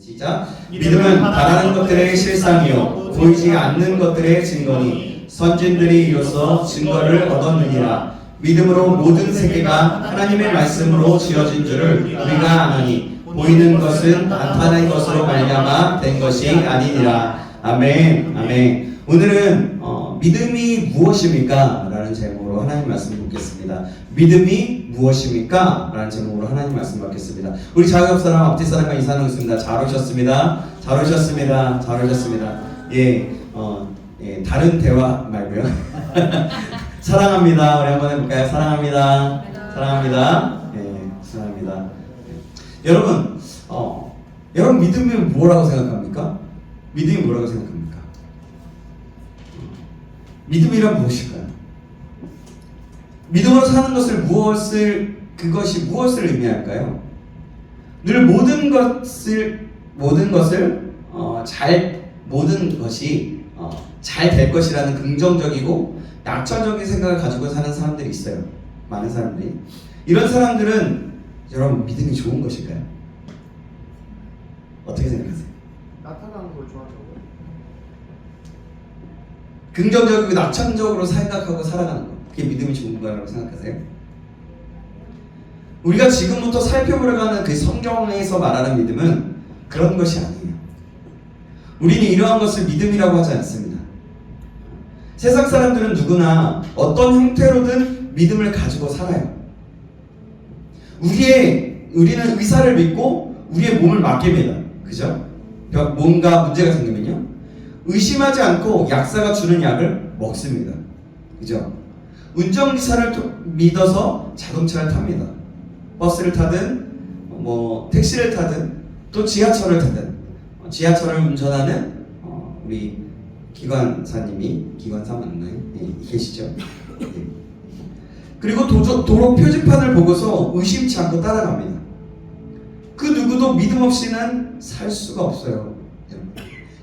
시작. 믿음은 바라는 것들의 실상이요 보이지 않는 것들의 증거니 선진들이 이로써 증거를 얻었느니라. 믿음으로 모든 세계가 하나님의 말씀으로 지어진 줄을 우리가 아노니 보이는 것은 나타난 것으로 말미암아 된 것이 아니니라. 아멘. 아멘. 오늘은 믿음이 무엇입니까? 라는 제목으로 하나님 말씀 보겠습니다. 믿음이 무엇입니까? 라는 제목으로 하나님 말씀 받겠습니다. 우리 자격 사람, 앞뒤 사람과 인사하고 있습니다. 잘 오셨습니다. 잘 오셨습니다. 잘 오셨습니다. 다른 대화 말고요. 사랑합니다. 우리 한번 해볼까요? 사랑합니다. 사랑합니다. 사랑합니다. 여러분, 여러분 믿음이 뭐라고 생각합니까? 믿음이 뭐라고 생각합니까? 믿음이란 무엇일까요? 믿음으로 사는 것을 그것이 무엇을 의미할까요? 늘 모든 것이 잘 될 것이라는 긍정적이고 낙천적인 생각을 가지고 사는 사람들이 있어요. 많은 사람들이. 이런 사람들은 여러분 믿음이 좋은 것일까요? 어떻게 생각하세요? 나타나는 걸 좋아하죠. 긍정적이고 낙천적으로 생각하고 살아가는 것, 그게 믿음이 좋은 거라고 생각하세요? 우리가 지금부터 살펴보려고 하는 그 성경에서 말하는 믿음은 그런 것이 아니에요. 우리는 이러한 것을 믿음이라고 하지 않습니다. 세상 사람들은 누구나 어떤 형태로든 믿음을 가지고 살아요. 우리는 의사를 믿고 우리의 몸을 맡깁니다. 그죠? 뭔가 문제가 생기면요, 의심하지 않고 약사가 주는 약을 먹습니다. 그죠? 운전기사를 믿어서 자동차를 탑니다. 버스를 타든 택시를 타든 또 지하철을 타든 지하철을 운전하는 우리 기관사 맞나요? 계시죠? 그리고 도로 표지판을 보고서 의심치 않고 따라갑니다. 그 누구도 믿음 없이는 살 수가 없어요.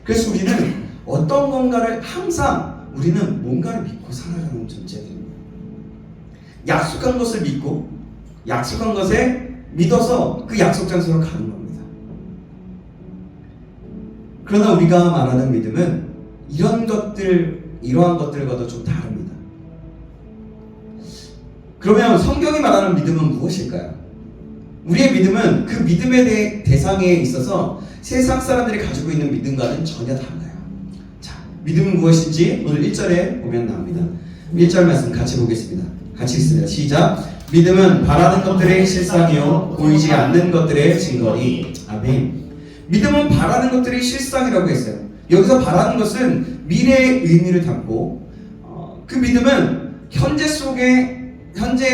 그래서 우리는 어떤 건가를 항상 우리는 뭔가를 믿고 살아가는 존재들입니다. 약속한 것을 믿고 약속한 것에 믿어서 그 약속 장소로 가는 겁니다. 그러나 우리가 말하는 믿음은 이러한 것들과도 좀 다릅니다. 그러면 성경이 말하는 믿음은 무엇일까요? 우리의 믿음은 그 믿음의 대상에 있어서 세상 사람들이 가지고 있는 믿음과는 전혀 달라요. 자, 믿음은 무엇인지 오늘 1절에 보면 나옵니다. 1절 말씀 같이 보겠습니다. 같이 읽습니다. 시작. 믿음은 바라는 것들의 실상이요 보이지 않는 것들의 증거니. 아멘. 믿음은 바라는 것들의 실상이라고 했어요. 여기서 바라는 것은 미래의 의미를 담고 그 믿음은 현재에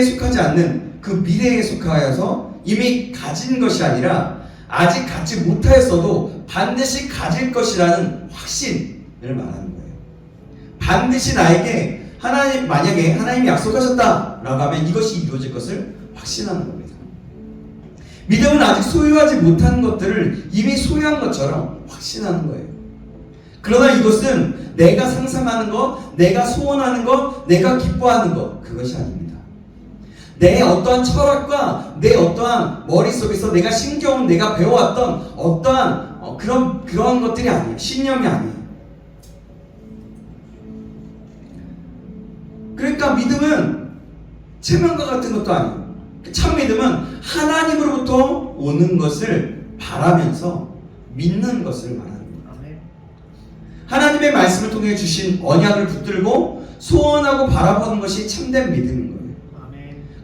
속하지 않는 그 미래에 속하여서 이미 가진 것이 아니라 아직 갖지 못하였어도 반드시 가질 것이라는 확신을 말하는 거예요. 반드시 나에게 만약에 하나님이 약속하셨다라고 하면 이것이 이루어질 것을 확신하는 겁니다. 믿음은 아직 소유하지 못한 것들을 이미 소유한 것처럼 확신하는 거예요. 그러나 이것은 내가 상상하는 것, 내가 소원하는 것, 내가 기뻐하는 것, 그것이 아닙니다. 내 어떠한 철학과 내 어떠한 머릿속에서 내가 신경, 내가 배워왔던 어떠한 그런 것들이 아니에요. 신념이 아니에요. 그러니까 믿음은 체면과 같은 것도 아니에요. 참 믿음은 하나님으로부터 오는 것을 바라면서 믿는 것을 말합니다. 하나님의 말씀을 통해 주신 언약을 붙들고 소원하고 바라보는 것이 참된 믿음인 거예요.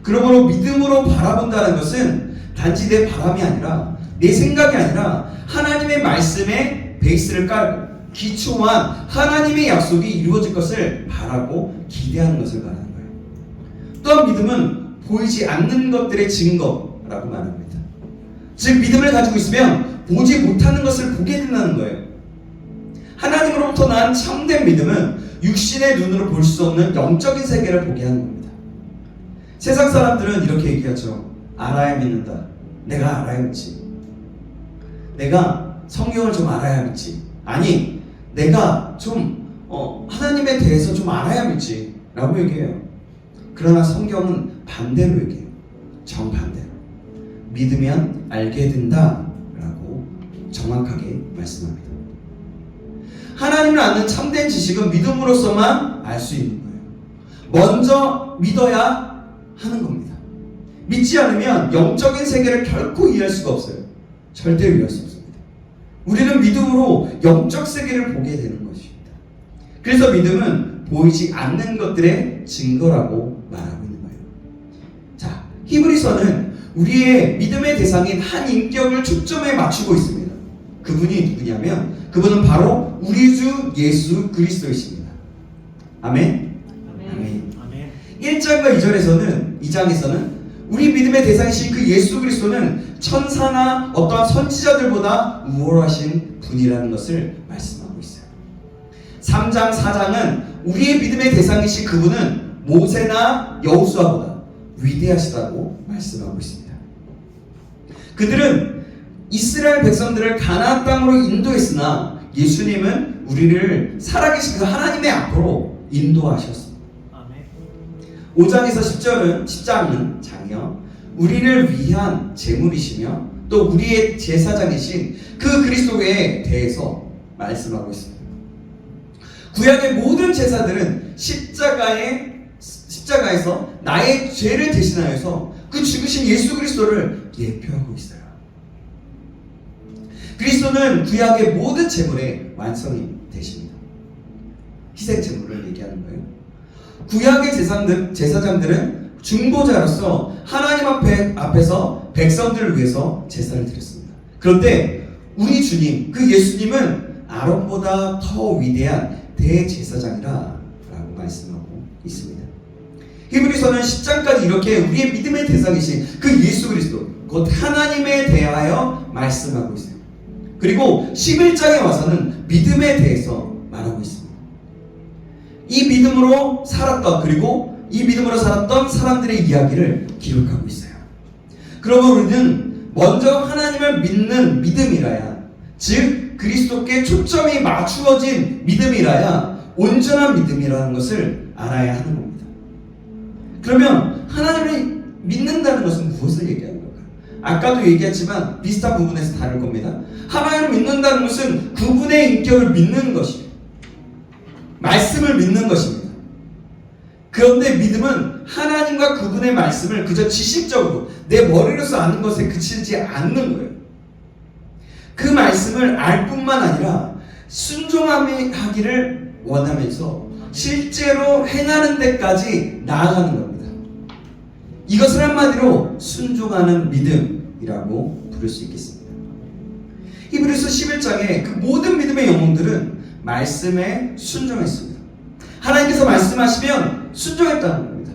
그러므로 믿음으로 바라본다는 것은 단지 내 바람이 아니라 내 생각이 아니라 하나님의 말씀에 베이스를 깔고 기초한 하나님의 약속이 이루어질 것을 바라고 기대하는 것을 말하는 거예요. 또한 믿음은 보이지 않는 것들의 증거라고 말합니다. 즉 믿음을 가지고 있으면 보지 못하는 것을 보게 된다는 거예요. 하나님으로부터 난 참된 믿음은 육신의 눈으로 볼 수 없는 영적인 세계를 보게 하는 겁니다. 세상 사람들은 이렇게 얘기하죠. 알아야 믿는다. 내가 알아야 믿지. 내가 성경을 좀 알아야 믿지. 아니, 내가 좀 하나님에 대해서 좀 알아야 믿지 라고 얘기해요. 그러나 성경은 반대로 얘기해요. 정반대로. 믿으면 알게 된다 라고 정확하게 말씀합니다. 하나님을 아는 참된 지식은 믿음으로서만 알 수 있는 거예요. 먼저 믿어야 하는 겁니다. 믿지 않으면 영적인 세계를 결코 이해할 수가 없어요. 절대 이해할 수 없습니다. 우리는 믿음으로 영적 세계를 보게 되는 것입니다. 그래서 믿음은 보이지 않는 것들의 증거라고 말하고 있는 거예요. 자, 히브리서는 우리의 믿음의 대상인 한 인격을 초점에 맞추고 있습니다. 그분이 누구냐면 그분은 바로 우리 주 예수 그리스도이십니다. 아멘. 아멘. 1장과 2장에서는 우리 믿음의 대상이신 그 예수 그리스도는 천사나 어떠한 선지자들보다 우월하신 분이라는 것을 말씀하고 있어요. 3장, 4장은 우리의 믿음의 대상이신 그분은 모세나 여호수아보다 위대하시다고 말씀하고 있습니다. 그들은 이스라엘 백성들을 가나안 땅으로 인도했으나 예수님은 우리를 살아계신 그 하나님의 앞으로 인도하셨습니다. 5장에서 10장은 우리를 위한 제물이시며 또 우리의 제사장이신 그 그리스도에 대해서 말씀하고 있습니다. 구약의 모든 제사들은 십자가에서 나의 죄를 대신하여서 그 죽으신 예수 그리스도를 예표하고 있어요. 그리스도는 구약의 모든 제물의 완성이 되십니다. 희생 제물을 얘기하는 거예요. 구약의 제사장들은 중보자로서 하나님 앞에서 백성들을 위해서 제사를 드렸습니다. 그런데 우리 주님, 그 예수님은 아론보다 더 위대한 대제사장이라 라고 말씀하고 있습니다. 히브리서는 10장까지 이렇게 우리의 믿음의 대상이신 그 예수 그리스도, 곧 하나님에 대하여 말씀하고 있어요. 그리고 11장에 와서는 믿음에 대해서 말하고 있습니다. 이 믿음으로 살았던, 그리고 이 믿음으로 살았던 사람들의 이야기를 기록하고 있어요. 그러면 우리는 먼저 하나님을 믿는 믿음이라야, 즉 그리스도께 초점이 맞추어진 믿음이라야 온전한 믿음이라는 것을 알아야 하는 겁니다. 그러면 하나님을 믿는다는 것은 무엇을 얘기하는 걸까요? 아까도 얘기했지만 비슷한 부분에서 다를 겁니다. 하나님을 믿는다는 것은 그분의 인격을 믿는 것입니다. 말씀을 믿는 것입니다. 그런데 믿음은 하나님과 그분의 말씀을 그저 지식적으로 내 머리로서 아는 것에 그치지 않는 거예요. 그 말씀을 알 뿐만 아니라 순종하기를 원하면서 실제로 행하는 데까지 나아가는 겁니다. 이것을 한마디로 순종하는 믿음이라고 부를 수 있겠습니다. 히브리서 11장에 그 모든 믿음의 영웅들은 말씀에 순종했습니다. 하나님께서 말씀하시면 순종했다는 겁니다.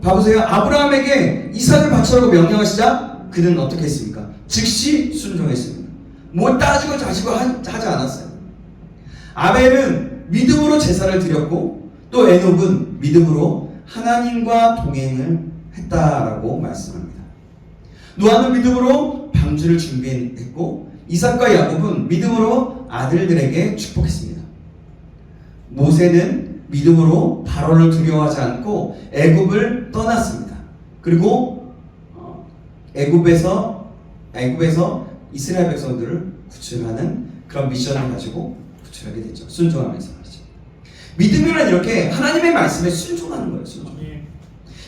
봐보세요. 아브라함에게 이삭을 바치라고 명령하시자 그는 어떻게 했습니까? 즉시 순종했습니다. 뭘 따지고 자시고 하지 않았어요. 아벨은 믿음으로 제사를 드렸고 또 에녹은 믿음으로 하나님과 동행을 했다라고 말씀합니다. 노아는 믿음으로 방주를 준비했고 이삭과 야곱은 믿음으로 아들들에게 축복했습니다. 모세는 믿음으로 바로를 두려워하지 않고 애굽을 떠났습니다. 그리고 애굽에서 이스라엘 백성들을 구출하는 그런 미션을 가지고 구출하게 됐죠. 순종하면서 말이죠. 믿음이란 이렇게 하나님의 말씀에 순종하는 거예요. 순종.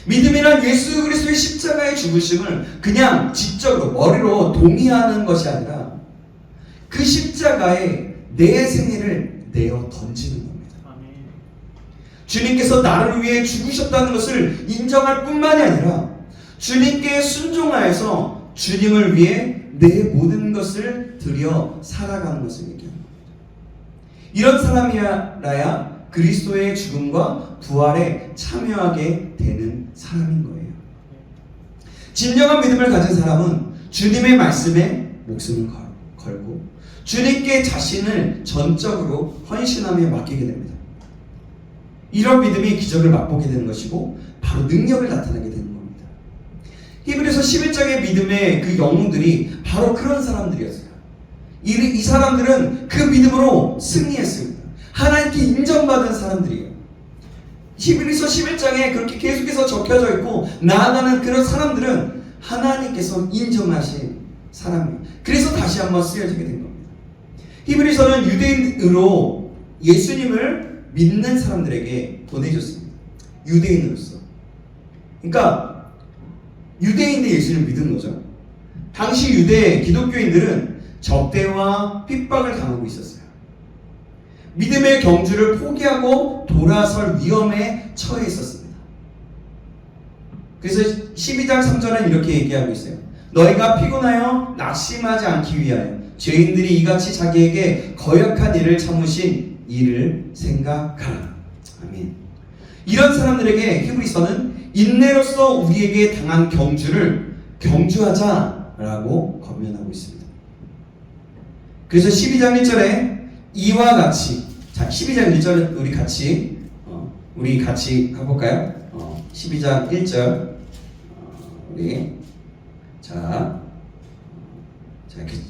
믿음이란 예수 그리스도의 십자가의 죽으심을 그냥 지적으로 머리로 동의하는 것이 아니라 그 십자가에 내 생애를 내어 던지는 겁니다. 주님께서 나를 위해 죽으셨다는 것을 인정할 뿐만이 아니라 주님께 순종하여서 주님을 위해 내 모든 것을 드려 살아가는 것을 얘기합니다. 이런 사람이라야 그리스도의 죽음과 부활에 참여하게 되는 사람인 거예요. 진정한 믿음을 가진 사람은 주님의 말씀에 목숨을 걸고 주님께 자신을 전적으로 헌신하며 맡기게 됩니다. 이런 믿음이 기적을 맛보게 되는 것이고 바로 능력을 나타내게 되는 겁니다. 히브리서 11장의 믿음의 그 영웅들이 바로 그런 사람들이었어요. 이 사람들은 그 믿음으로 승리했습니다. 하나님께 인정받은 사람들이에요. 히브리서 11장에 그렇게 계속해서 적혀져 있고 나아가는 그런 사람들은 하나님께서 인정하신 사람이에요. 그래서 다시 한번 쓰여지게 된 겁니다. 히브리서는 유대인으로 예수님을 믿는 사람들에게 보내줬습니다. 유대인으로서. 그러니까 유대인들 예수님을 믿은 거죠. 당시 유대 기독교인들은 적대와 핍박을 당하고 있었어요. 믿음의 경주를 포기하고 돌아설 위험에 처해 있었습니다. 그래서 12장 3절은 이렇게 얘기하고 있어요. 너희가 피곤하여 낙심하지 않기 위하여 죄인들이 이같이 자기에게 거역한 일을 참으신 이를 생각하라. 아멘. 이런 사람들에게 히브리서는 인내로서 우리에게 당한 경주를 경주하자라고 권면하고 있습니다. 그래서 12장 1절에 이와 같이, 자 12장 1절 우리 같이 해볼까요? 12장 1절 우리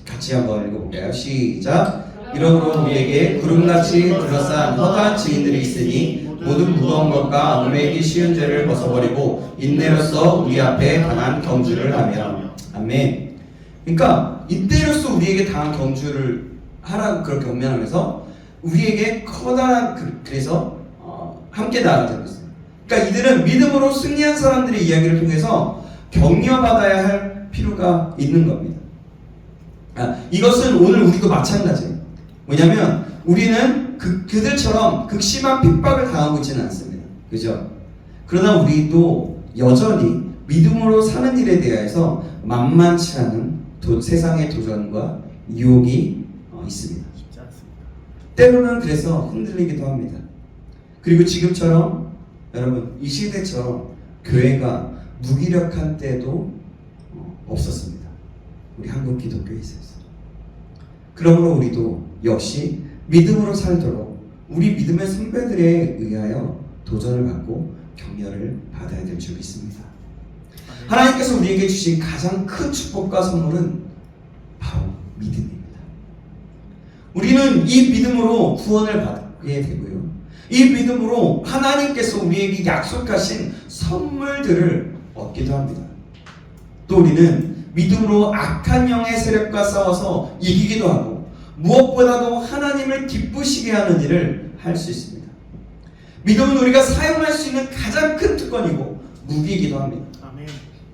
같이 한번 읽어볼까요? 시작. 이러므로 우리에게 구름같이 둘러싼 허다한 증인들이 있으니 모든 무거운 것과 얽매이기 쉬운 죄를 벗어버리고 인내로서 우리 앞에 당한 경주를 하며. 아멘. 그러니까 인내로서 우리에게 당한 경주를 하라고 그렇게 권면하면서 우리에게 커다란 그래서 함께 나아가자고 했어요. 그러니까 이들은 믿음으로 승리한 사람들의 이야기를 통해서 격려받아야 할 필요가 있는 겁니다. 이것은 오늘 우리도 마찬가지예요. 왜냐하면 우리는 그들처럼 극심한 핍박을 당하고 있지는 않습니다. 그죠? 그러나 우리도 여전히 믿음으로 사는 일에 대해서 만만치 않은 세상의 도전과 유혹이 있습니다. 쉽지 않습니다. 때로는 그래서 흔들리기도 합니다. 그리고 지금처럼 여러분 이 시대처럼 교회가 무기력한 때도 없었습니다. 우리 한국 기독교에 있어서. 그러므로 우리도 역시 믿음으로 살도록 우리 믿음의 선배들에 의하여 도전을 받고 격려를 받아야 될 줄 믿습니다. 하나님께서 우리에게 주신 가장 큰 축복과 선물은 바로 믿음입니다. 우리는 이 믿음으로 구원을 받게 되고요. 이 믿음으로 하나님께서 우리에게 약속하신 선물들을 얻기도 합니다. 또 우리는 믿음으로 악한 영의 세력과 싸워서 이기기도 하고 무엇보다도 하나님을 기쁘시게 하는 일을 할 수 있습니다. 믿음은 우리가 사용할 수 있는 가장 큰 특권이고 무기이기도 합니다. 아멘.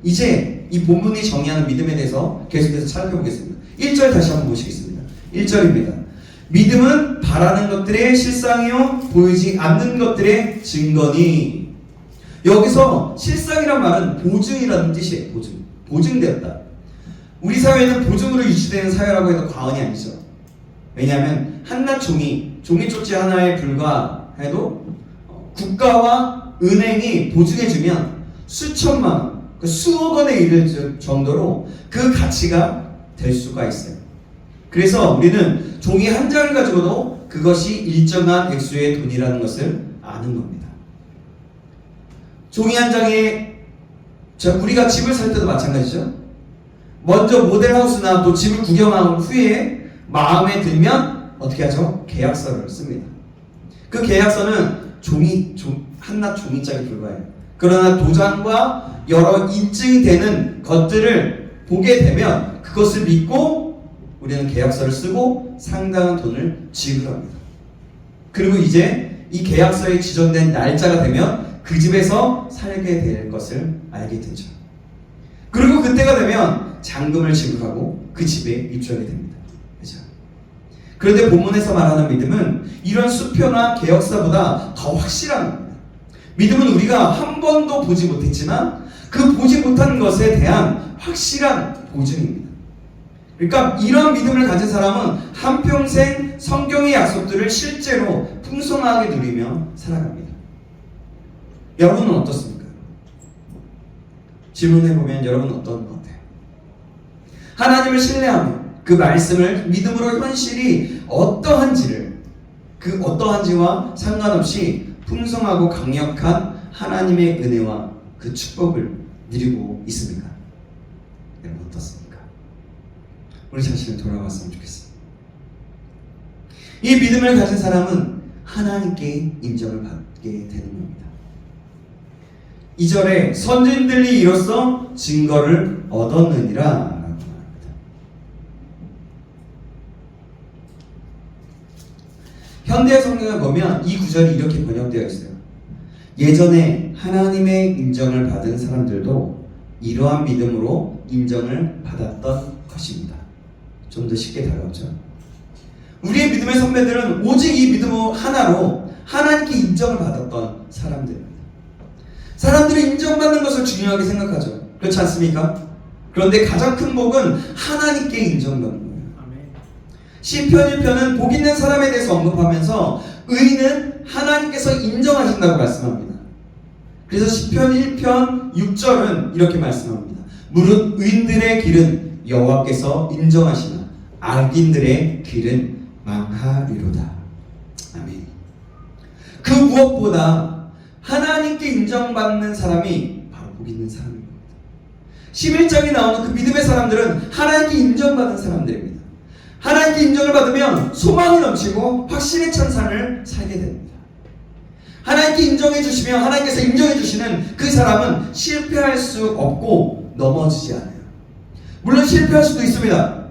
이제 이 본문이 정의하는 믿음에 대해서 계속해서 살펴보겠습니다. 1절 다시 한번 보시겠습니다. 1절입니다. 믿음은 바라는 것들의 실상이요 보이지 않는 것들의 증거니. 여기서 실상이란 말은 보증이라는 뜻이에요. 보증되었다. 우리 사회는 보증으로 유지되는 사회라고 해도 과언이 아니죠. 왜냐하면 한낱 종이 쪽지 하나에 불과해도 국가와 은행이 보증해주면 수천만 원, 수억 원에 이를 정도로 그 가치가 될 수가 있어요. 그래서 우리는 종이 한 장을 가지고도 그것이 일정한 액수의 돈이라는 것을 아는 겁니다. 종이 한 장에 우리가 집을 살 때도 마찬가지죠. 먼저 모델하우스나 또 집을 구경한 후에 마음에 들면 어떻게 하죠? 계약서를 씁니다. 그 계약서는 한낱 종이장에 불과해요. 그러나 도장과 여러 인증이 되는 것들을 보게 되면 그것을 믿고 우리는 계약서를 쓰고 상당한 돈을 지불합니다. 그리고 이제 이 계약서에 지정된 날짜가 되면 그 집에서 살게 될 것을 알게 되죠. 그리고 그때가 되면 잔금을 지불하고 그 집에 입주하게 됩니다. 그렇죠? 그런데 본문에서 말하는 믿음은 이런 수표나 계약서보다 더 확실한 겁니다. 믿음은 우리가 한 번도 보지 못했지만 그 보지 못한 것에 대한 확실한 보증입니다. 그러니까 이런 믿음을 가진 사람은 한평생 성경의 약속들을 실제로 풍성하게 누리며 살아갑니다. 여러분은 어떻습니까? 질문해보면 여러분은 어떤 것 같아요? 하나님을 신뢰하며 그 말씀을 믿음으로 현실이 어떠한지와 상관없이 풍성하고 강력한 하나님의 은혜와 그 축복을 누리고 있습니까? 여러분 어떻습니까? 우리 자신을 돌아봤으면 좋겠습니다. 이 믿음을 가진 사람은 하나님께 인정을 받게 되는 겁니다. 2절에 선진들이 이로써 증거를 얻었느니라 라고 말합니다. 현대 성경을 보면 이 구절이 이렇게 번역되어 있어요. 예전에 하나님의 인정을 받은 사람들도 이러한 믿음으로 인정을 받았던 것입니다. 좀 더 쉽게 다가오죠. 우리의 믿음의 선배들은 오직 이 믿음 하나로 하나님께 인정을 받았던 사람들입니다. 사람들이 인정받는 것을 중요하게 생각하죠. 그렇지 않습니까? 그런데 가장 큰 복은 하나님께 인정받는 거예요. 시편 1편은 복 있는 사람에 대해서 언급하면서 의인은 하나님께서 인정하신다고 말씀합니다. 그래서 시편 1편 6절은 이렇게 말씀합니다. 무릇 의인들의 길은 여호와께서 인정하시나 악인들의 길은 망하리로다. 아멘. 그 무엇보다 하나님께 인정받는 사람이 바로 복 있는 사람입니다. 11장에 나오는 그 믿음의 사람들은 하나님께 인정받은 사람들입니다. 하나님께 인정을 받으면 소망이 넘치고 확신에 찬 삶을 살게 됩니다. 하나님께 인정해 주시면 하나님께서 인정해 주시는 그 사람은 실패할 수 없고 넘어지지 않아요. 물론 실패할 수도 있습니다.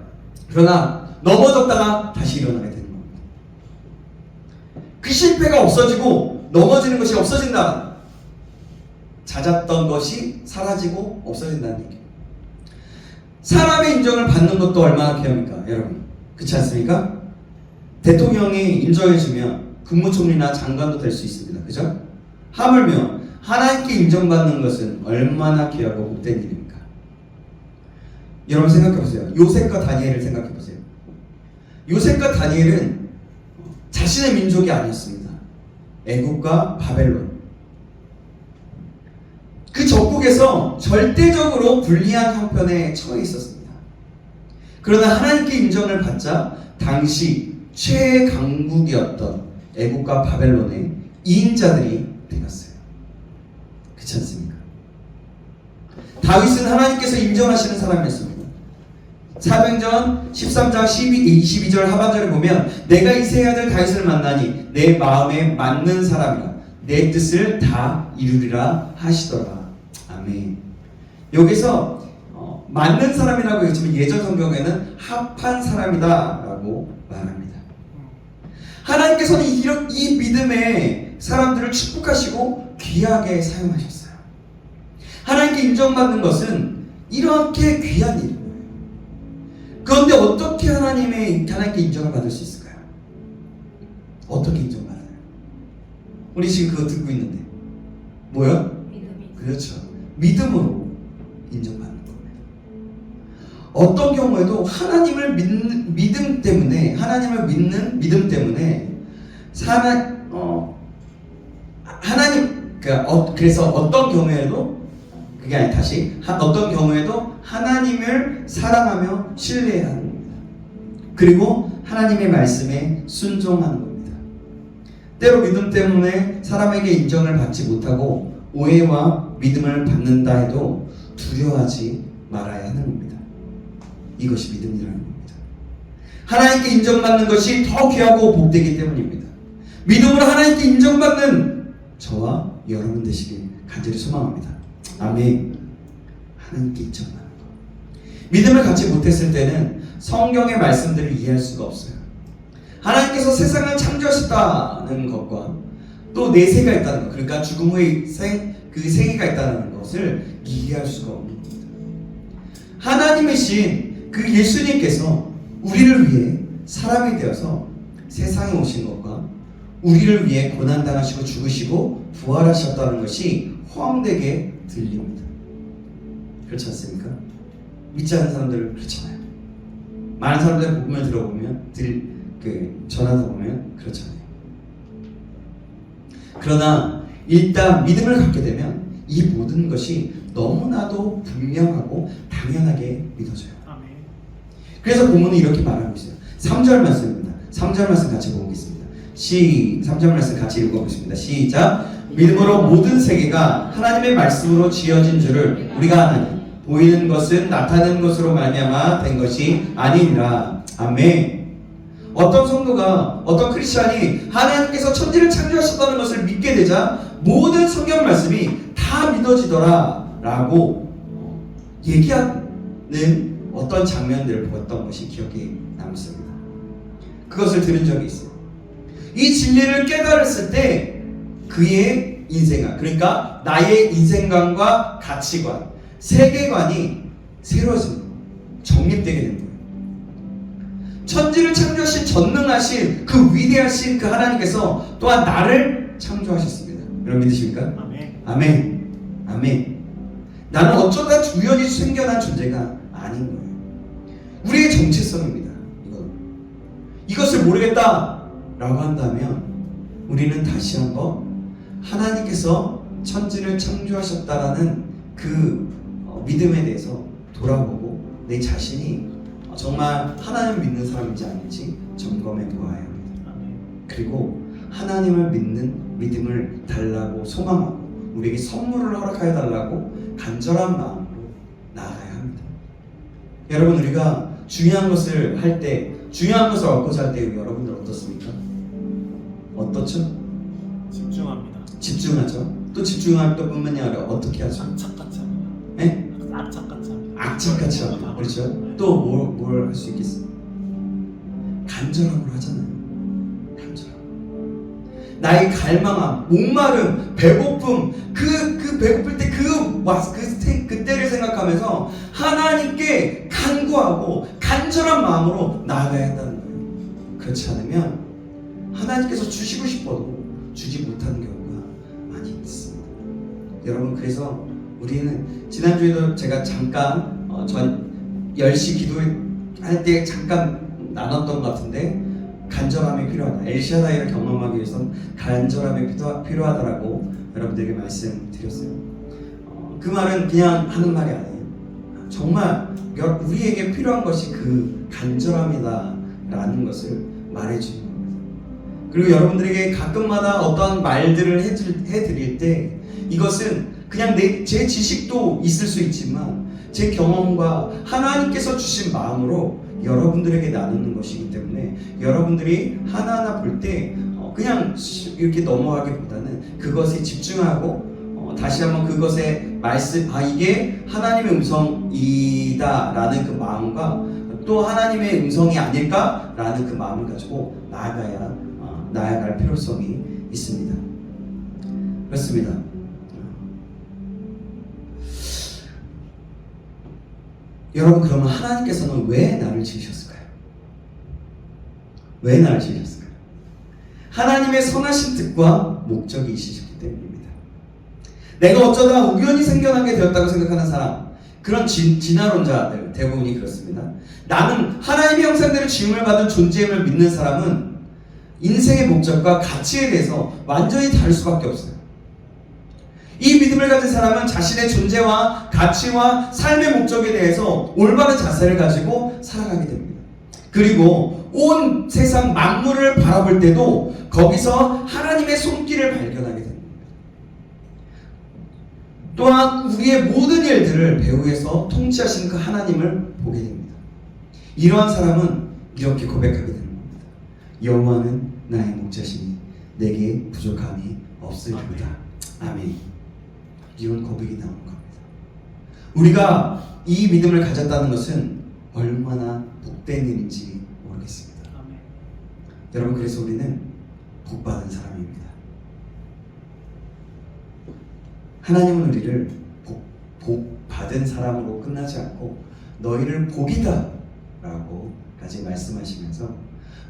그러나 넘어졌다가 다시 일어나게 되는 겁니다. 그 실패가 없어지고 넘어지는 것이 없어진다. 잦았던 것이 사라지고 없어진다는 얘기예요. 사람의 인정을 받는 것도 얼마나 귀합니까, 여러분? 그렇지 않습니까? 대통령이 인정해주면 국무총리나 장관도 될 수 있습니다. 그죠? 하물며 하나님께 인정받는 것은 얼마나 귀하고 복된 일입니까? 여러분 생각해보세요. 요셉과 다니엘을 생각해보세요. 요셉과 다니엘은 자신의 민족이 아니었습니다. 애국과 바벨론. 그 적국에서 절대적으로 불리한 형편에 처해 있었습니다. 그러나 하나님께 인정을 받자 당시 최강국이었던 애국과 바벨론의 2인자들이 되었어요. 그렇지 않습니까? 다윗은 하나님께서 인정하시는 사람이었습니다. 사도행전 13장 22절 하반절에 보면 내가 이새의 아들 다윗을 만나니 내 마음에 맞는 사람이라 내 뜻을 다 이루리라 하시더라. 아멘. 여기서 맞는 사람이라고 했지만 예전 성경에는 합한 사람이다 라고 말합니다. 하나님께서는 이 믿음의 사람들을 축복하시고 귀하게 사용하셨어요. 하나님께 인정받는 것은 이렇게 귀한 일이에요. 그런데 어떻게 하나님께 인정을 받을 수 있을까요? 어떻게 인정받아요? 우리 지금 그거 듣고 있는데 뭐요? 그렇죠. 믿음으로 인정받는 겁니다. 어떤 경우에도 하나님을 믿는 믿음 때문에, 하나님을 믿는 믿음 때문에 그래서 어떤 경우에도 그게 아니 다시 어떤 경우에도 하나님을 사랑하며 신뢰해야 하는 겁니다. 그리고 하나님의 말씀에 순종하는 겁니다. 때로 믿음 때문에 사람에게 인정을 받지 못하고 오해와 믿음을 받는다 해도 두려워하지 말아야 하는 겁니다. 이것이 믿음이라는 겁니다. 하나님께 인정받는 것이 더 귀하고 복되기 때문입니다. 믿음으로 하나님께 인정받는 저와 여러분 되시길 간절히 소망합니다. 아멘. 하나님께 인정받는 것. 믿음을 갖지 못했을 때는 성경의 말씀들을 이해할 수가 없어요. 하나님께서 세상을 창조하셨다는 것과 또 내세가 있다는 것, 그러니까 죽음 후에 그 생애가 있다는 것을 이해할 수가 없는 겁니다. 하나님이신 그 예수님께서 우리를 위해 사람이 되어서 세상에 오신 것과 우리를 위해 고난당하시고 죽으시고 부활하셨다는 것이 허황되게 들립니다. 그렇지 않습니까? 믿지 않는 사람들은 그렇잖아요. 많은 사람들의 복음을 들어보면 전하다 보면 그렇잖아요. 그러나 일단 믿음을 갖게 되면 이 모든 것이 너무나도 분명하고 당연하게 믿어져요. 그래서 본문은 이렇게 말하고 있어요. 3절 말씀입니다. 3절 말씀 같이 보겠습니다. 3절 말씀 같이 읽어보겠습니다. 시작. 믿음으로 모든 세계가 하나님의 말씀으로 지어진 줄을 우리가 아나니 보이는 것은 나타나는 것으로 말미암아 된 것이 아니니라. 아멘. 어떤 성도가, 어떤 크리스찬이 하나님께서 천지를 창조하셨다는 것을 믿게 되자 모든 성경 말씀이 다 믿어지더라 라고 얘기하는 어떤 장면들을 보았던 것이 기억에 남습니다. 그것을 들은 적이 있어요. 이 진리를 깨달았을 때 그의 인생관, 그러니까 나의 인생관과 가치관, 세계관이 새로워지는 거예요. 정립되게 되는 거예요. 천지를 창조하신 전능하신 그 위대하신 그 하나님께서 또한 나를 창조하셨습니다. 여러분 믿으십니까? 아멘. 아멘. 아멘. 나는 어쩌다 우연히 생겨난 존재가 아닌 거예요. 우리의 정체성입니다. 이것을 모르겠다라고 한다면 우리는 다시 한번 하나님께서 천지를 창조하셨다라는 그 믿음에 대해서 돌아보고 내 자신이 정말 하나님을 믿는 사람인지 아닌지 점검해 보아야 합니다. 그리고 하나님을 믿는 믿음을 달라고 소망하고 우리에게 선물을 허락하여 달라고 간절한 마음으로 나아가야 합니다. 여러분, 우리가 중요한 것을 할 때, 중요한 것을 얻고자 할 때 여러분들 어떻습니까? 어떻죠? 집중합니다. 집중하죠. 또 집중할 뿐만이 아니라 어떻게 하죠? 악착같이 합니다. 네? 악착같이 합니다. 악착같이 합니다. 그렇죠? 또 뭘 할 수 있겠어요? 간절함으로 하잖아요. 간절함. 나의 갈망함, 목마름, 배고픔, 그 배고플 때 그때를 생각하면서 하나님께 간구하고 간절한 마음으로 나아가야 한다는 거예요. 그렇지 않으면 하나님께서 주시고 싶어도 주지 못하는 경우가 많이 있습니다. 여러분, 그래서 우리는 지난주에도 제가 잠깐 전 10시 기도할 때 잠깐 나눴던 것 같은데 간절함이 필요하다. 엘샤다이를 경험하기 위해서는 간절함이 필요하다라고 여러분들에게 말씀드렸어요. 그 말은 그냥 하는 말이 아니에요. 정말 우리에게 필요한 것이 그 간절함이다라는 것을 말해주는 겁니다. 그리고 여러분들에게 가끔마다 어떤 말들을 해드릴 때 이것은 그냥 제 지식도 있을 수 있지만 제 경험과 하나님께서 주신 마음으로 여러분들에게 나누는 것이기 때문에 여러분들이 하나하나 볼 때 그냥 이렇게 넘어가기보다는 그것에 집중하고 다시 한번 그것에 말씀, 이게 하나님의 음성이다라는 그 마음과 또 하나님의 음성이 아닐까라는 그 마음을 가지고 나아갈 필요성이 있습니다. 그렇습니다. 여러분, 그러면 하나님께서는 왜 나를 지으셨을까요? 왜 나를 지으셨을까요? 하나님의 선하신 뜻과 목적이 있으셨기 때문입니다. 내가 어쩌다 우연히 생겨나게 되었다고 생각하는 사람, 그런 진화론자들 대부분이 그렇습니다. 나는 하나님의 형상대로 지음을 받은 존재임을 믿는 사람은 인생의 목적과 가치에 대해서 완전히 다를 수밖에 없어요. 이 믿음을 가진 사람은 자신의 존재와 가치와 삶의 목적에 대해서 올바른 자세를 가지고 살아가게 됩니다. 그리고 온 세상 만물을 바라볼 때도 거기서 하나님의 손길을 발견하게 됩니다. 또한 우리의 모든 일들을 배후에서 통치하시는 그 하나님을 보게 됩니다. 이러한 사람은 이렇게 고백하게 되는 겁니다. 여호와는 나의 목자시니 내게 부족함이 없으리로다. 아멘. 이런 고백이 나오는 겁니다. 우리가 이 믿음을 가졌다는 것은 얼마나 복된 일인지 모르겠습니다. 아멘. 여러분, 그래서 우리는 복받은 사람입니다. 하나님은 우리를 복받은 사람으로 끝나지 않고 너희를 복이다 라고 까지 말씀하시면서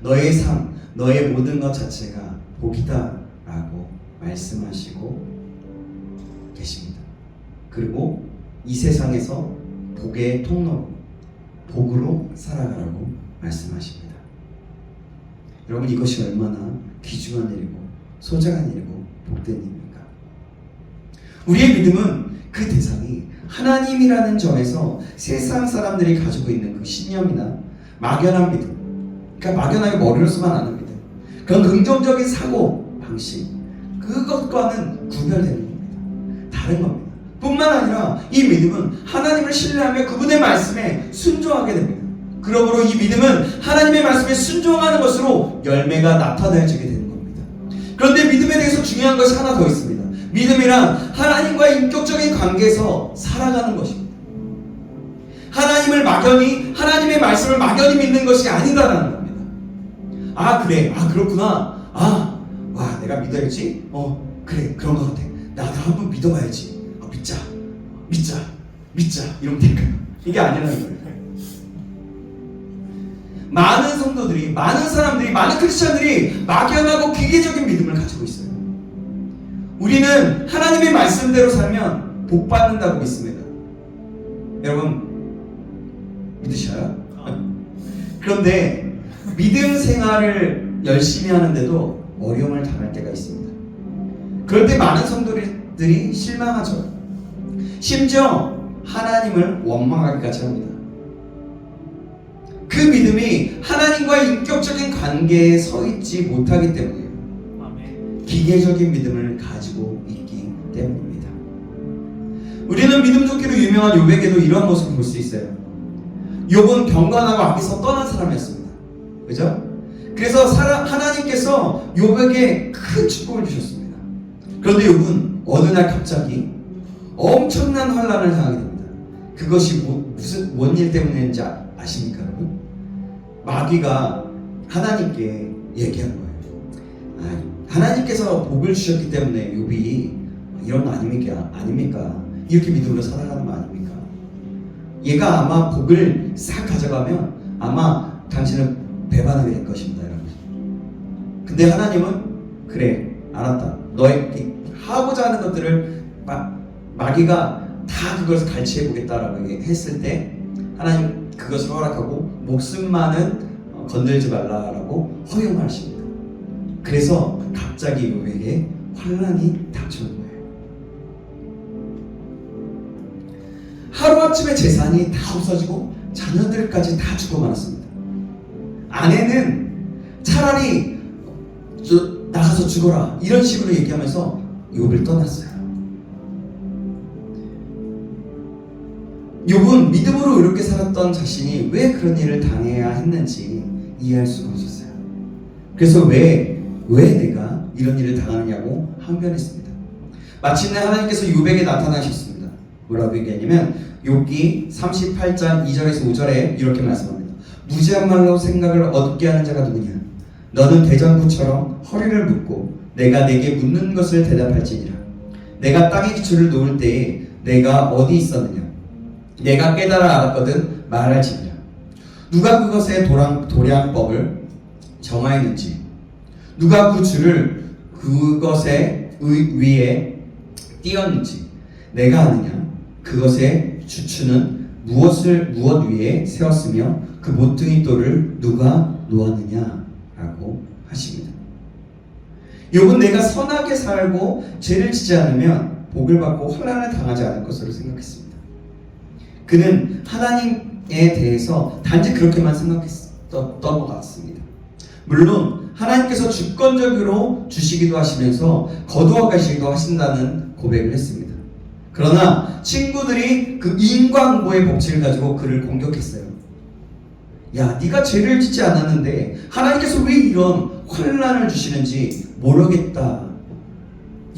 너의 삶, 너의 모든 것 자체가 복이다 라고 말씀하시고 계십니다. 그리고 이 세상에서 복의 통로, 복으로 살아가라고 말씀하십니다. 여러분, 이것이 얼마나 귀중한 일이고 소중한 일이고 복된 일입니까? 우리의 믿음은 그 대상이 하나님이라는 점에서 세상 사람들이 가지고 있는 그 신념이나 막연한 믿음, 그러니까 막연하게 머리로 쓰면 안 하는 믿음, 그런 긍정적인 사고 방식, 그것과는 구별되는 겁니다. 다른 겁니다. 뿐만 아니라 이 믿음은 하나님을 신뢰하며 그분의 말씀에 순종하게 됩니다. 그러므로 이 믿음은 하나님의 말씀에 순종하는 것으로 열매가 나타내지게 되는 겁니다. 그런데 믿음에 대해서 중요한 것이 하나 더 있습니다. 믿음이란 하나님과의 인격적인 관계에서 살아가는 것입니다. 하나님의 말씀을 막연히 믿는 것이 아니다라는 겁니다. 그래, 그렇구나. 와, 내가 믿어야지. 그래, 그런 것 같아. 나도 한번 믿어봐야지. 믿자. 이러면 될까요? 이게 아니라는 거예요. 많은 성도들이, 많은 사람들이, 많은 크리스천들이 막연하고 기계적인 믿음을 가지고 있어요. 우리는 하나님의 말씀대로 살면 복 받는다고 믿습니다. 여러분 믿으셔요? 그런데 믿음 생활을 열심히 하는데도 어려움을 당할 때가 있습니다. 그럴 때 많은 성도들이 실망하죠. 심지어 하나님을 원망하기까지 합니다. 그 믿음이 하나님과의 인격적인 관계에 서 있지 못하기 때문이에요. 기계적인 믿음을 가지고 있기 때문입니다. 우리는 믿음 좋기로 유명한 욥에게도 이러한 모습을 볼 수 있어요. 욥은 경건하고 악에서 떠난 사람이었습니다. 그죠? 그래서 하나님께서 욥에게 큰 축복을 주셨습니다. 그런데 욥은 어느 날 갑자기 엄청난 환난을 당하게 됩니다. 그것이 뭔 일 때문인지 아십니까, 여러분? 마귀가 하나님께 얘기한 거예요. 하나님께서 복을 주셨기 때문에 욥이 이런 거 아닙니까? 이렇게 믿음으로 살아가는 거 아닙니까? 얘가 아마 복을 싹 가져가면 아마 당신은 배반하게 될 것입니다, 여러분. 근데 하나님은 그래, 알았다. 너의 하고자 하는 것들을 마귀가 다 그것을 갈취해 보겠다라고 했을 때 하나님 그것을 허락하고 목숨만은 건들지 말라라고 허용하십니다. 그래서 갑자기 욥에게 환난이 닥쳐온 거예요. 하루아침에 재산이 다 없어지고 자녀들까지 다 죽어 말았습니다. 아내는 차라리 나가서 죽어라 이런 식으로 얘기하면서 욥을 떠났어요. 욥은 믿음으로 이렇게 살았던 자신이 왜 그런 일을 당해야 했는지 이해할 수가 없었어요. 그래서 왜 내가 이런 일을 당하느냐고 항변했습니다. 마침내 하나님께서 욥에게 나타나셨습니다. 뭐라고 얘기하냐면 욥기 38장 2절에서 5절에 이렇게 말씀합니다. 무지한 말로 생각을 얻게 하는 자가 누구냐? 너는 대장부처럼 허리를 묶고 내가 내게 묻는 것을 대답할지니라. 내가 땅의 기초를 놓을 때에 내가 어디 있었느냐? 내가 깨달아 알았거든 말할지니라. 누가 그것의 도량법을 정하였는지, 누가 그 줄을 그것의 위에 띄었는지 내가 아느냐? 그것의 주추는 무엇 위에 세웠으며 그 모퉁이 돌을 누가 놓았느냐? 라고 하십니다. 욥은 내가 선하게 살고 죄를 지지 않으면 복을 받고 환난을 당하지 않을 것으로 생각했습니다. 그는 하나님에 대해서 단지 그렇게만 생각했던 것 같습니다. 물론 하나님께서 주권적으로 주시기도 하시면서 거두어 가시기도 하신다는 고백을 했습니다. 그러나 친구들이 그 인과응보의 법칙을 가지고 그를 공격했어요. 야, 네가 죄를 짓지 않았는데 하나님께서 왜 이런 환난을 주시는지 모르겠다.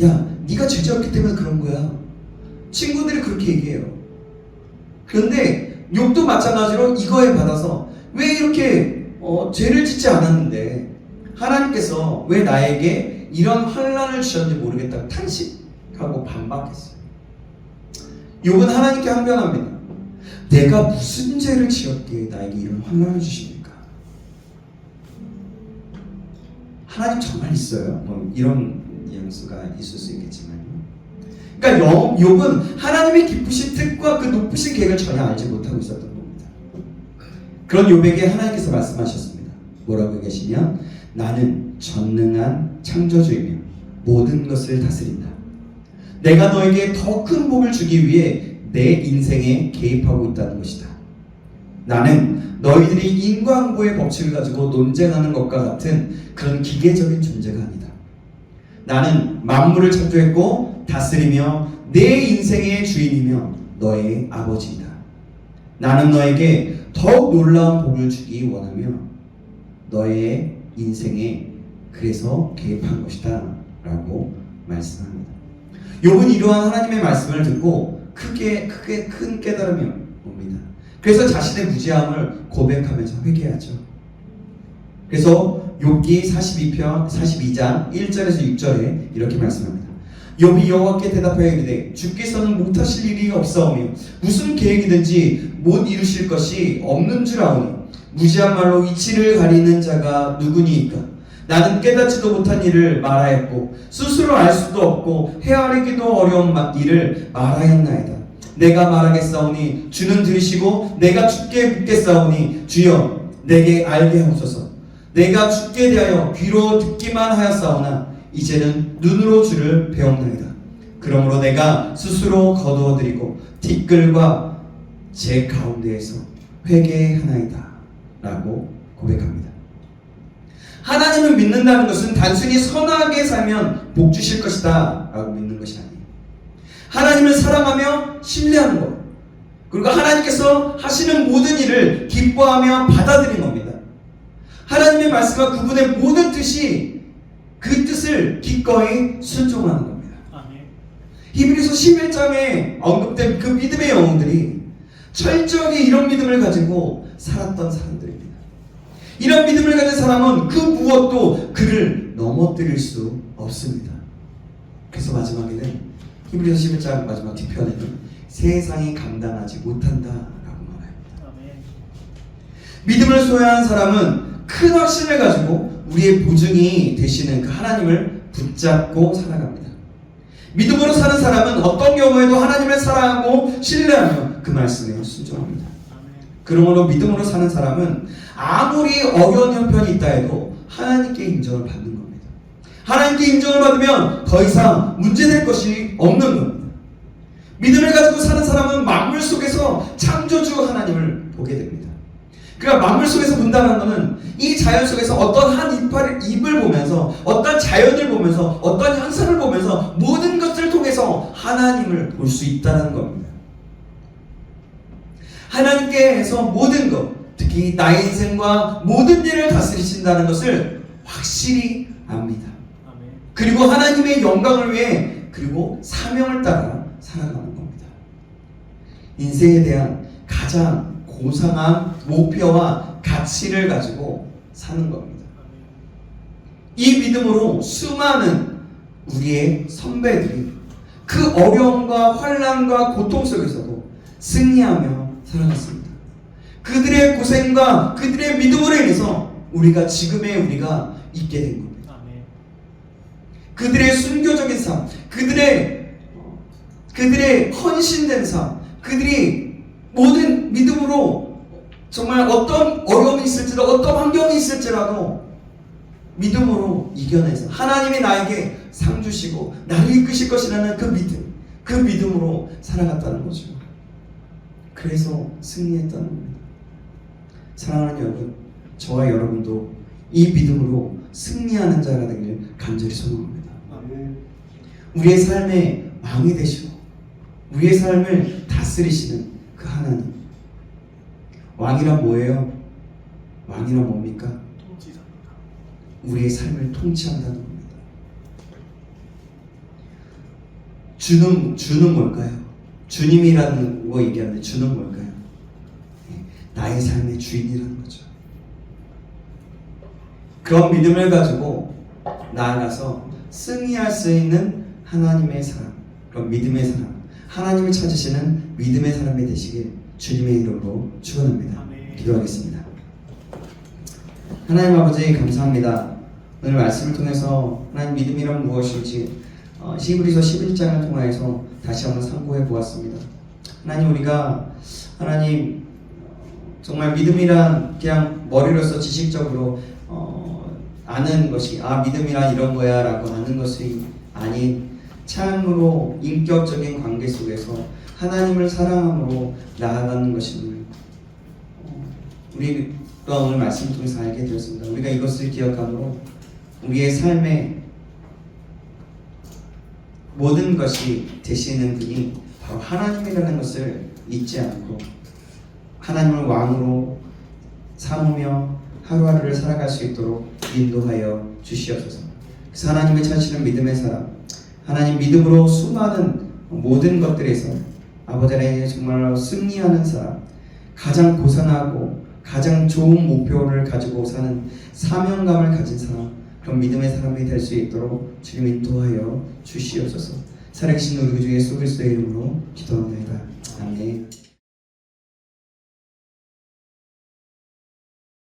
야, 네가 죄 지었기 때문에 그런 거야. 친구들이 그렇게 얘기해요. 그런데 욥도 마찬가지로 이거에 받아서 왜 이렇게 죄를 짓지 않았는데 하나님께서 왜 나에게 이런 환난을 주셨는지 모르겠다고 탄식하고 반박했어요. 욥은 하나님께 항변합니다. 내가 무슨 죄를 지었기에 나에게 이런 환난을 주십니까? 하나님 정말 있어요? 이런 뉘앙스가 있을 수 있겠지만, 그러니까 욥은 하나님의 기쁘신 뜻과 그 높으신 계획을 전혀 알지 못하고 있었던 겁니다. 그런 욥에게 하나님께서 말씀하셨습니다. 뭐라고 계시냐? 나는 전능한 창조주이며 모든 것을 다스린다. 내가 너에게 더 큰 복을 주기 위해 내 인생에 개입하고 있다는 것이다. 나는 너희들이 인과응보의 법칙을 가지고 논쟁하는 것과 같은 그런 기계적인 존재가 아니다. 나는 만물을 창조했고 다스리며 내 인생의 주인이며 너의 아버지이다. 나는 너에게 더욱 놀라운 복을 주기 원하며 너의 인생에 그래서 개입한 것이다 라고 말씀합니다. 욥은 이러한 하나님의 말씀을 듣고 크게 큰 깨달음이 옵니다. 그래서 자신의 무지함을 고백하면서 회개하죠. 그래서 욥기 42장 1절에서 6절에 이렇게 말씀합니다. 욥이 여호와께 대답하여 이르되 주께서는 못하실 일이 없사오며 무슨 계획이든지 못 이루실 것이 없는 줄 아오니 무지한 말로 이치를 가리는 자가 누구니이까? 나는 깨닫지도 못한 일을 말하였고 스스로 알 수도 없고 헤아리기도 어려운 일을 말하였나이다. 내가 말하겠사오니 주는 들으시고 내가 주께 묻겠사오니 주여 내게 알게 하옵소서. 내가 주께 대하여 귀로 듣기만 하였사오나 이제는 눈으로 주를 배웠나이다. 그러므로 내가 스스로 거두어드리고 티끌과 제 가운데에서 회개하나이다 라고 고백합니다. 하나님을 믿는다는 것은 단순히 선하게 살면 복 주실 것이다 라고 믿는 것이 아니에요. 하나님을 사랑하며 신뢰하는 것, 그리고 하나님께서 하시는 모든 일을 기뻐하며 받아들이는 겁니다. 하나님의 말씀과 그분의 모든 뜻이 그 뜻을 기꺼이 순종하는 겁니다. 아멘. 히브리서 11장에 언급된 그 믿음의 영웅들이 철저하게 이런 믿음을 가지고 살았던 사람들입니다. 이런 믿음을 가진 사람은 그 무엇도 그를 넘어뜨릴 수 없습니다. 그래서 마지막에는 히브리서 11장 마지막 뒤편에는 세상이 감당하지 못한다라고 말합니다. 아멘. 믿음을 소유한 사람은 큰 확신을 가지고 우리의 보증이 되시는 그 하나님을 붙잡고 살아갑니다. 믿음으로 사는 사람은 어떤 경우에도 하나님을 사랑하고 신뢰하며 그 말씀에 순종합니다. 그러므로 믿음으로 사는 사람은 아무리 어려운 형편이 있다 해도 하나님께 인정을 받는 겁니다. 하나님께 인정을 받으면 더 이상 문제될 것이 없는 겁니다. 믿음을 가지고 사는 사람은 만물 속에서 창조주 하나님을 보게 됩니다. 그러니까 만물 속에서 본다는 것은 이 자연 속에서 어떤 한 잎을 보면서, 어떤 자연을 보면서, 어떤 현상을 보면서 모든 것들을 통해서 하나님을 볼 수 있다는 겁니다. 하나님께서 모든 것, 특히 나의 인생과 모든 일을 다스리신다는 것을 확실히 압니다. 아멘. 그리고 하나님의 영광을 위해, 그리고 사명을 따라 살아가는 겁니다. 인생에 대한 가장 고상한 목표와 가치를 가지고 사는 겁니다. 이 믿음으로 수많은 우리의 선배들이 그 어려움과 환난과 고통 속에서도 승리하며 살아갔습니다. 그들의 고생과 그들의 믿음으로 인해서 우리가 지금의 우리가 있게 된 겁니다. 아멘. 그들의 순교적인 삶, 그들의 헌신된 삶, 그들이 모든 믿음으로 정말 어떤 어려움이 있을지라도, 어떤 환경이 있을지라도 믿음으로 이겨내서 하나님이 나에게 상 주시고 나를 이끄실 것이라는 그 믿음으로 살아갔다는 거죠. 그래서 승리했다는 겁니다. 사랑하는 여러분, 저와 여러분도 이 믿음으로 승리하는 자가 되길 간절히 소망합니다. 우리의 삶의 왕이 되시고 우리의 삶을 다스리시는 그 하나님. 왕이란 뭐예요? 왕이란 뭡니까? 통치자입니다. 우리의 삶을 통치한다는 겁니다. 주는 뭘까요? 주님이라는 거 얘기하는데 주는 뭘까요? 나의 삶의 주인이라는 거죠. 그런 믿음을 가지고 나아가서 승리할 수 있는 하나님의 사람, 그런 믿음의 사람, 하나님을 찾으시는 믿음의 사람이 되시길 주님의 이름으로 축원합니다. 기도하겠습니다. 하나님 아버지 감사합니다. 오늘 말씀을 통해서 하나님 믿음이란 무엇인지 히브리서 11장을 통해서 다시 한번 상고해 보았습니다. 하나님, 우리가 하나님 정말 믿음이란 그냥 머리로서 지식적으로 아는 것이 믿음이란 이런 거야 라고 아는 것이 아닌 참으로 인격적인 관계 속에서 하나님을 사랑함으로 나아가는 것임을 우리가 오늘 말씀을 통해서 알게 되었습니다. 우리가 이것을 기억함으로 우리의 삶에 모든 것이 되시는 분이 바로 하나님이라는 것을 잊지 않고 하나님을 왕으로 삼으며 하루하루를 살아갈 수 있도록 인도하여 주시옵소서. 그래서 하나님을 찾으시는 믿음의 사람, 하나님 믿음으로 수많은 모든 것들에서 아버지 하나님 정말로 승리하는 사람, 가장 고상하고 가장 좋은 목표를 가지고 사는 사명감을 가진 사람, 그런 믿음의 사람이 될 수 있도록 주님 인도하여 주시옵소서. 살아계신 우리 주 예수 그리스도의 이름으로 기도합니다. 아멘.